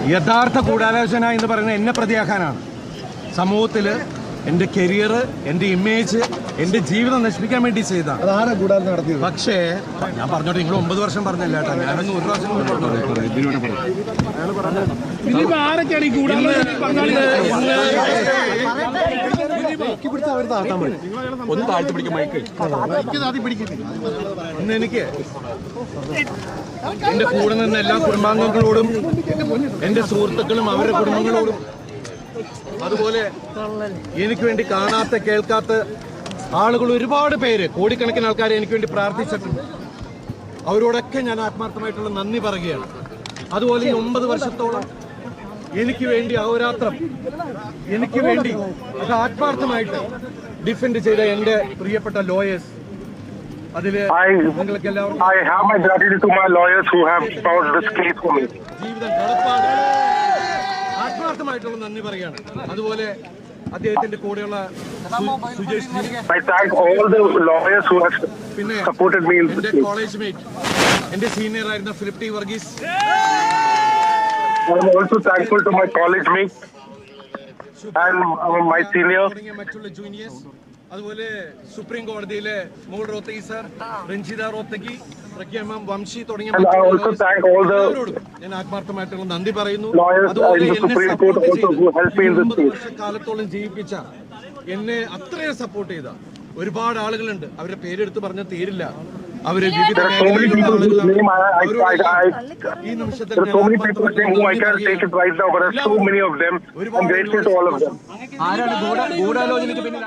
യഥാർത്ഥ ഗൂഢാലോചന എന്ന് പറയുന്നത് എന്നെ പ്രതിയാക്കാനാണ്. സമൂഹത്തിൽ എൻ്റെ കരിയർ, എൻ്റെ ഇമേജ്, എൻ്റെ ജീവിതം നശിപ്പിക്കാൻ വേണ്ടി ചെയ്തതാണ്. പക്ഷേ ഞാൻ പറഞ്ഞോട്ടെ, നിങ്ങൾ 9 വർഷം പറഞ്ഞല്ല കേട്ടോ, ഞാനൊന്ന് 1 പ്രാവശ്യം ഇന്ന് എനിക്ക് എൻ്റെ കൂടെ നിന്ന് എല്ലാ കുടുംബാംഗങ്ങളോടും, എൻ്റെ സുഹൃത്തുക്കളും അവരുടെ കുടുംബങ്ങളോടും, അതുപോലെ എനിക്ക് വേണ്ടി കാണാത്ത കേൾക്കാത്ത ആളുകൾ ഒരുപാട് പേര്, കോടിക്കണക്കിന് ആൾക്കാർ എനിക്ക് വേണ്ടി പ്രാർത്ഥിച്ചിട്ടുണ്ട്. അവരോടൊക്കെ ഞാൻ ആത്മാർത്ഥമായിട്ടുള്ള നന്ദി പറയുകയാണ്. അതുപോലെ ഈ 9 വർഷത്തോളം എനിക്ക് വേണ്ടി അഹോരാത്രം എനിക്ക് വേണ്ടി അത് ആത്മാർത്ഥമായിട്ട് ഡിഫെൻഡ് ചെയ്ത എൻ്റെ പ്രിയപ്പെട്ട ലോയേഴ്സ്, അതില് നിങ്ങൾക്ക് എല്ലാവർക്കും ജീവിതം കടപ്പാട് ആത്മാർത്ഥമായിട്ടുള്ള നന്ദി പറയാണ്. അതുപോലെ അദ്ദേഹത്തിന്റെ കൂടെയുള്ള പിന്നെ എന്റെ കോളേജ് മേറ്റ്, എന്റെ സീനിയർ ആയിരുന്ന ഫിലിപ്പ് ടി വർഗീസ്, മറ്റുള്ള ജൂനിയേഴ്സ്, അതുപോലെ സുപ്രീം കോടതിയിലെ മോൾ റോത്തഗി സർ, രഞ്ജിത റോത്തഗി, വംശി തുടങ്ങിയ ഞാൻ ആത്മാർത്ഥമായിട്ടുള്ള നന്ദി പറയുന്നു. അതുപോലെ കാലത്തോളം ജീവിപ്പിച്ച, എന്നെ അത്രയും സപ്പോർട്ട് ചെയ്ത ഒരുപാട് ആളുകളുണ്ട്. അവരുടെ പേരെടുത്ത് പറഞ്ഞാൽ തീരില്ല. അവര് വിവിധ ഈ നിമിഷത്തിൽ ആരാണ് ഗൂഢാലോചനയ്ക്ക് പിന്നിൽ?